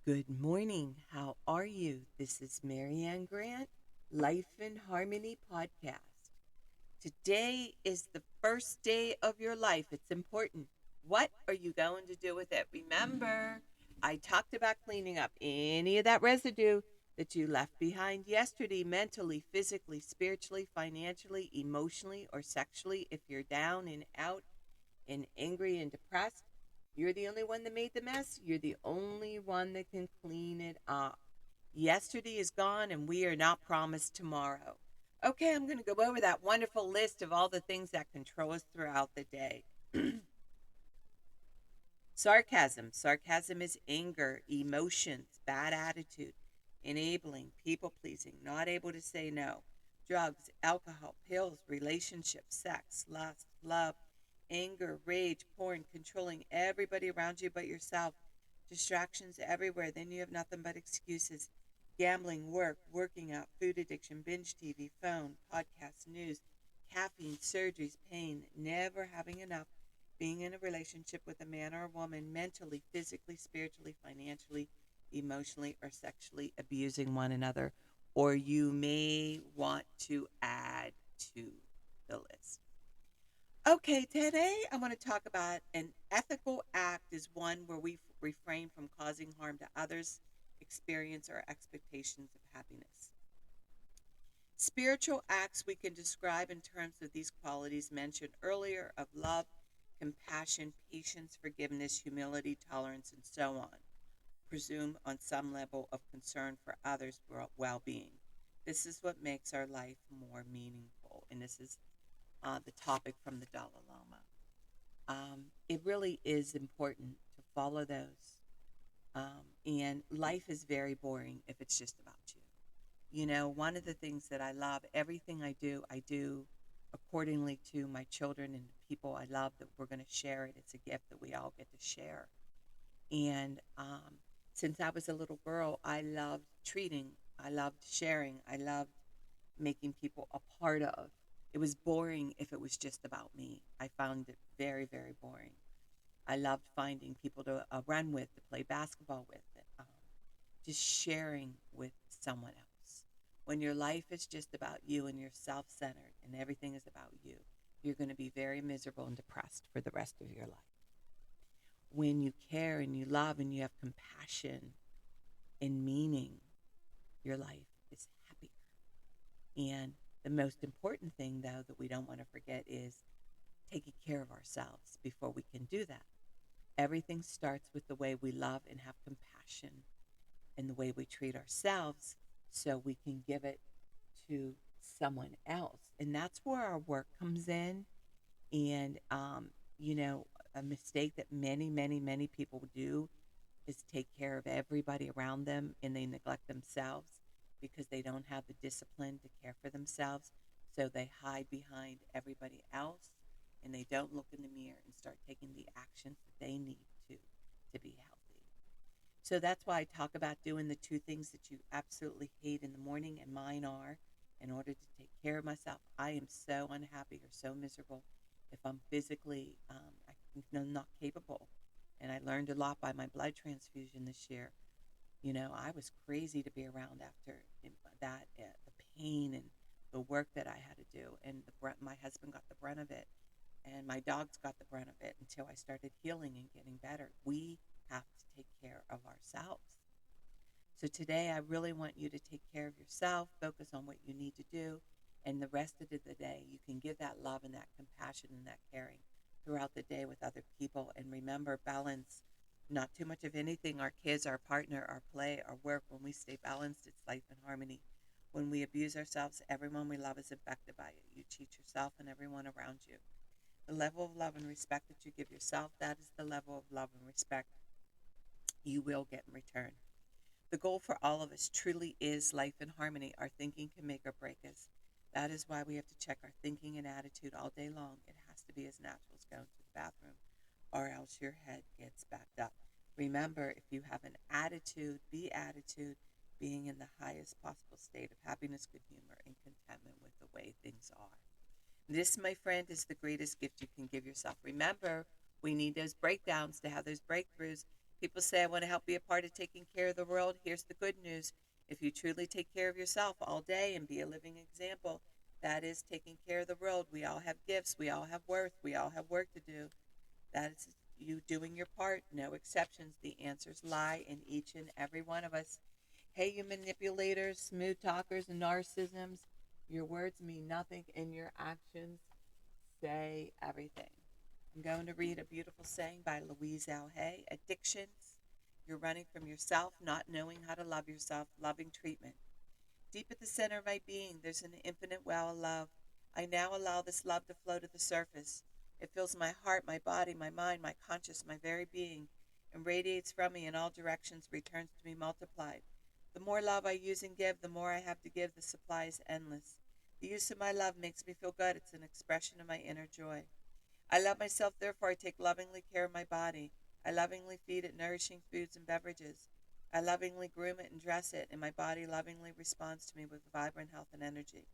Good morning. How are you? This is Marianne Grant, Life in Harmony podcast. Today is the first day of your life. It's important. What are you going to do with it? Remember, I talked about cleaning up any of that residue that you left behind yesterday, mentally, physically, spiritually, financially, emotionally, or sexually. If you're down and out and angry and depressed, you're the only one that made the mess. You're the only one that can clean it up. Yesterday is gone, and we are not promised tomorrow. Okay, I'm going to go over that wonderful list of all the things that control us throughout the day. Sarcasm. Sarcasm is anger, emotions, bad attitude, enabling, people pleasing, not able to say no. Drugs, alcohol, pills, relationships, sex, lust, love, anger, rage, porn, controlling everybody around you but yourself. Distractions everywhere. Then you have nothing but excuses. Gambling, work, working out, food addiction, binge TV, phone, podcasts, news, caffeine, surgeries, pain, never having enough, being in a relationship with a man or a woman, mentally, physically, spiritually, financially, emotionally, or sexually abusing one another. Or you may want to add to the list. Okay, today I want to talk about an ethical act is one where we refrain from causing harm to others, experience, or expectations of happiness. Spiritual acts we can describe in terms of these qualities mentioned earlier of love, compassion, patience, forgiveness, humility, tolerance, and so on. Presume on some level of concern for others' well being. This is what makes our life more meaningful. And this is the topic from the Dalai Lama. It really is important to follow those. And life is very boring if it's just about you. You know, one of the things that I love, everything I do accordingly to my children and the people I love that we're going to share it. It's a gift that we all get to share. And since I was a little girl, I loved treating, I loved sharing, I loved making people a part of. It was boring if it was just about me. I found it very, very boring. I loved finding people to run with, to play basketball with, um, just sharing with someone else. When your life is just about you and you're self centered and everything is about you, you're going to be very miserable and depressed for the rest of your life. When you care and you love and you have compassion and meaning, your life is happier. And the most important thing, though, that we don't want to forget is taking care of ourselves before we can do that. Everything starts with the way we love and have compassion and the way we treat ourselves so we can give it to someone else. And that's where our work comes in. And, you know, a mistake that many, many, many people do is take care of everybody around them and they neglect themselves because they don't have the discipline to care for themselves. So they hide behind everybody else and they don't look in the mirror and start taking the actions that they need to be healthy. So that's why I talk about doing the two things that you absolutely hate in the morning, and mine are in order to take care of myself. I am so unhappy or so miserable if I'm physically not capable. And I learned a lot by my blood transfusion this year. You know, I was crazy to be around after that, the pain and the work that I had to do. And my husband got the brunt of it, and my dogs got the brunt of it until I started healing and getting better. We have to take care of ourselves. So today, I really want you to take care of yourself, focus on what you need to do, and the rest of the day, you can give that love and that compassion and that caring throughout the day with other people. And remember, balance, not too much of anything, our kids, our partner, our play, our work. When we stay balanced, it's life in harmony. When we abuse ourselves, everyone we love is affected by it. You cheat yourself and everyone around you. The level of love and respect that you give yourself, that is the level of love and respect you will get in return. The goal for all of us truly is life in harmony. Our thinking can make or break us. That is why we have to check our thinking and attitude all day long. It has to be as natural as going to the bathroom, or else your head gets backed up. Remember, if you have an attitude, be attitude, being in the highest possible state of happiness, good humor, and contentment with the way things are. This, my friend, is the greatest gift you can give yourself. Remember, we need those breakdowns to have those breakthroughs. People say, I want to help be a part of taking care of the world. Here's the good news. If you truly take care of yourself all day and be a living example, that is taking care of the world. We all have gifts. We all have worth. We all have work to do. That is you doing your part. No exceptions. The answers lie in each and every one of us. Hey, you manipulators, smooth talkers, and narcissisms. Your words mean nothing, and your actions say everything. I'm going to read a beautiful saying by Louise L. Hay. Addictions. You're running from yourself, not knowing how to love yourself. Loving treatment. Deep at the center of my being, there's an infinite well of love. I now allow this love to flow to the surface. It fills my heart, my body, my mind, my conscious, my very being, and radiates from me in all directions, returns to me multiplied. The more love I use and give, the more I have to give. The supply is endless. The use of my love makes me feel good. It's an expression of my inner joy. I love myself, therefore I take lovingly care of my body. I lovingly feed it nourishing foods and beverages. I lovingly groom it and dress it, and my body lovingly responds to me with vibrant health and energy.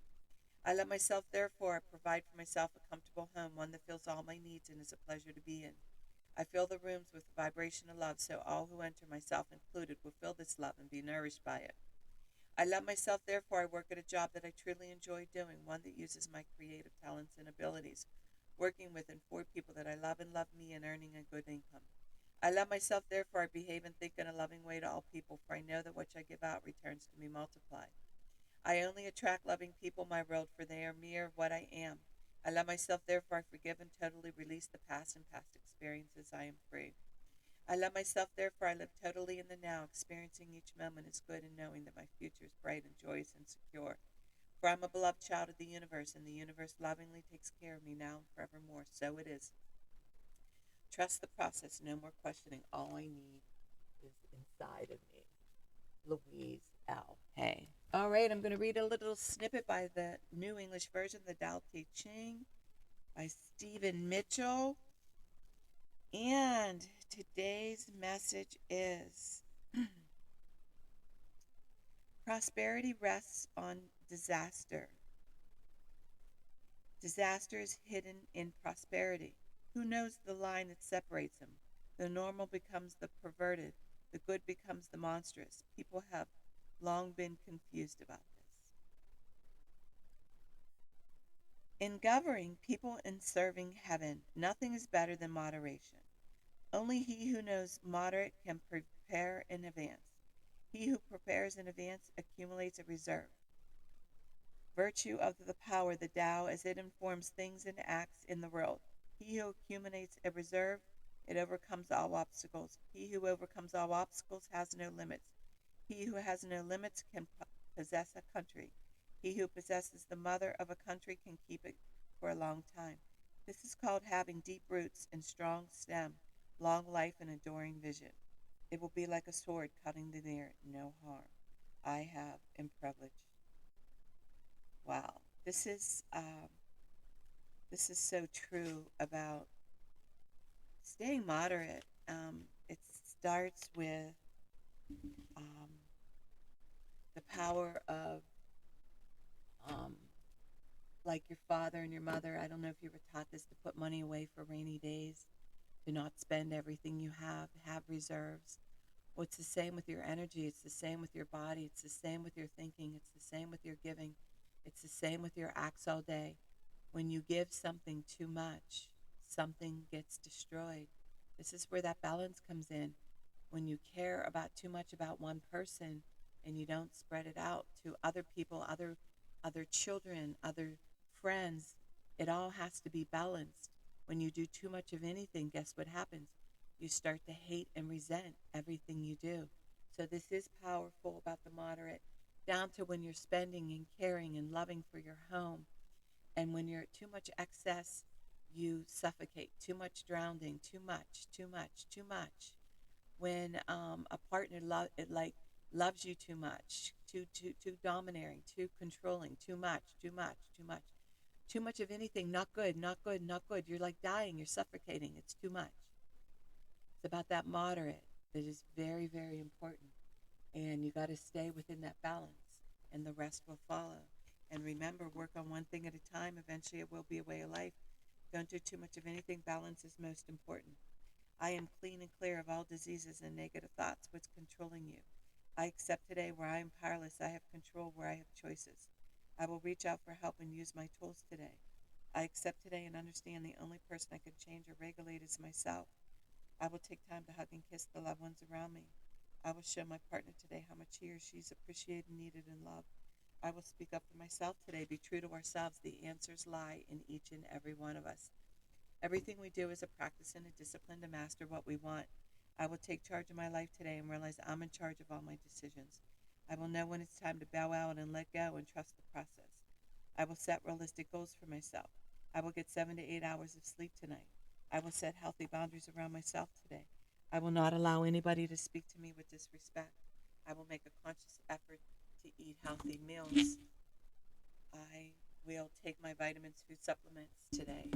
I love myself, therefore I provide for myself a comfortable home, one that fills all my needs and is a pleasure to be in. I fill the rooms with the vibration of love, so all who enter, myself included, will feel this love and be nourished by it. I love myself, therefore I work at a job that I truly enjoy doing, one that uses my creative talents and abilities, working with and for people that I love and love me, and earning a good income. I love myself, therefore I behave and think in a loving way to all people, for I know that what I give out returns to me multiplied. I only attract loving people in my world, for they are mere what I am. I love myself, therefore I forgive and totally release the past and past experiences. I am free. I love myself, therefore I live totally in the now, experiencing each moment as good and knowing that my future is bright and joyous and secure. For I'm a beloved child of the universe, and the universe lovingly takes care of me now and forevermore. So it is. Trust the process, no more questioning. All I need is inside of me. Louise L. Hay. All right, I'm going to read a little snippet by the New English Version, the Tao Te Ching by Stephen Mitchell. And today's message is prosperity rests on disaster. Disaster is hidden in prosperity. Who knows the line that separates them? The normal becomes the perverted. The good becomes the monstrous. People have long been confused about this. In governing people and serving heaven, nothing is better than moderation. Only he who knows moderate can prepare in advance. He who prepares in advance accumulates a reserve. Virtue of the power, the Tao, as it informs things and acts in the world. He who accumulates a reserve, it overcomes all obstacles. He who overcomes all obstacles has no limits. He who has no limits can possess a country. He who possesses the mother of a country can keep it for a long time. This is called having deep roots and strong stem, long life and enduring vision. It will be like a sword cutting the air, no harm. I have in privilege. Wow, this is so true about staying moderate. It starts with um, the power of um, like your father and your mother. I don't know if you were taught this, to put money away for rainy days, to not spend everything you have reserves. Well, it's the same with your energy. It's the same with your body. It's the same with your thinking. It's the same with your giving. It's the same with your acts all day. When you give something too much, something gets destroyed. This is where that balance comes in. When you care about too much about one person and you don't spread it out to other people, other children, other friends, it all has to be balanced. When you do too much of anything, guess what happens? You start to hate and resent everything you do. So this is powerful about the moderate, down to when you're spending and caring and loving for your home. And when you're at too much excess, you suffocate. Too much drowning, too much, too much, too much. When a partner loves you too much, too domineering, too controlling, too much, too much, too much. Too much of anything, not good, not good, not good. You're like dying, you're suffocating. It's too much. It's about that moderate that is very, very important. And you got to stay within that balance, and the rest will follow. And remember, work on one thing at a time. Eventually, it will be a way of life. Don't do too much of anything. Balance is most important. I am clean and clear of all diseases and negative thoughts. What's controlling you? I accept today where I am powerless. I have control where I have choices. I will reach out for help and use my tools today. I accept today and understand the only person I can change or regulate is myself. I will take time to hug and kiss the loved ones around me. I will show my partner today how much he or she is appreciated, needed, and loved. I will speak up for myself today. Be true to ourselves. The answers lie in each and every one of us. Everything we do is a practice and a discipline to master what we want. I will take charge of my life today and realize I'm in charge of all my decisions. I will know when it's time to bow out and let go and trust the process. I will set realistic goals for myself. I will get 7 to 8 hours of sleep tonight. I will set healthy boundaries around myself today. I will not allow anybody to speak to me with disrespect. I will make a conscious effort to eat healthy meals. I will take my vitamins, food supplements today.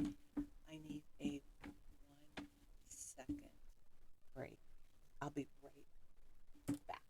I need a 1 second break. I'll be right back.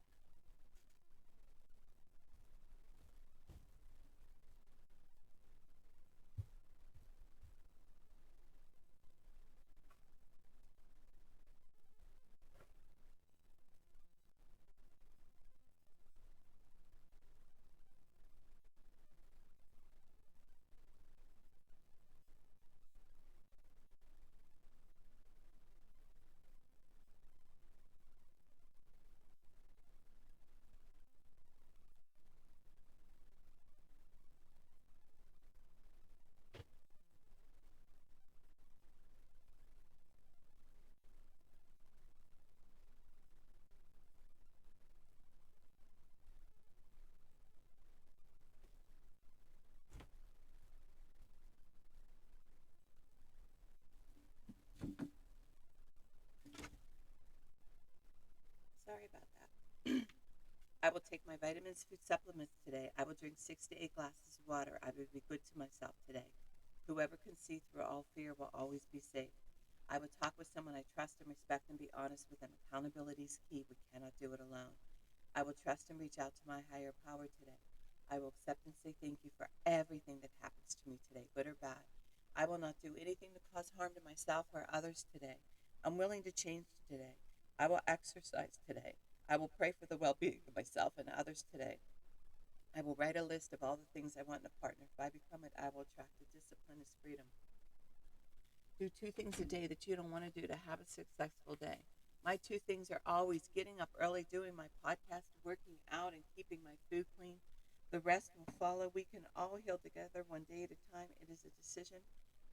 Sorry about that. I will take my vitamins, food supplements today. I will drink 6 to 8 glasses of water. I will be good to myself today. Whoever can see through all fear will always be safe. I will talk with someone I trust and respect and be honest with them. Accountability is key. We cannot do it alone. I will trust and reach out to my higher power today. I will accept and say thank you for everything that happens to me today, good or bad. I will not do anything to cause harm to myself or others today. I'm willing to change today. I will exercise today. I will pray for the well being of myself and others today. I will write a list of all the things I want in a partner. If I become it, I will attract the discipline as freedom. Do 2 things a day that you don't want to do to have a successful day. My 2 things are always getting up early, doing my podcast, working out, and keeping my food clean. The rest will follow. We can all heal together one day at a time. It is a decision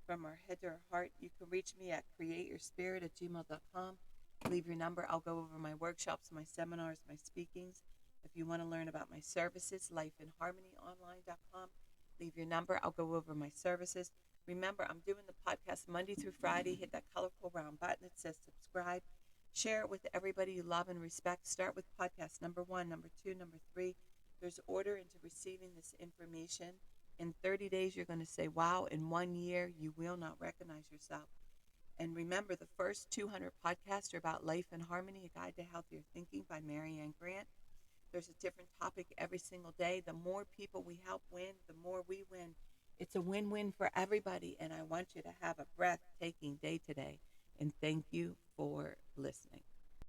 from our head to our heart. You can reach me at createyourspirit@gmail.com. Leave your number. I'll go over my workshops, my seminars, my speakings. If you want to learn about my services, lifeinharmonyonline.com. Leave your number. I'll go over my services. Remember, I'm doing the podcast Monday through Friday. Hit that colorful round button that says subscribe. Share it with everybody you love and respect. Start with podcast number 1, number 2, number 3. There's order into receiving this information. In 30 days, you're going to say, wow. In 1 year, you will not recognize yourself. And remember, the first 200 podcasts are about Life in Harmony, A Guide to Healthier Thinking by Marianne Grant. There's a different topic every single day. The more people we help win, the more we win. It's a win-win for everybody, and I want you to have a breathtaking day today. And thank you for listening.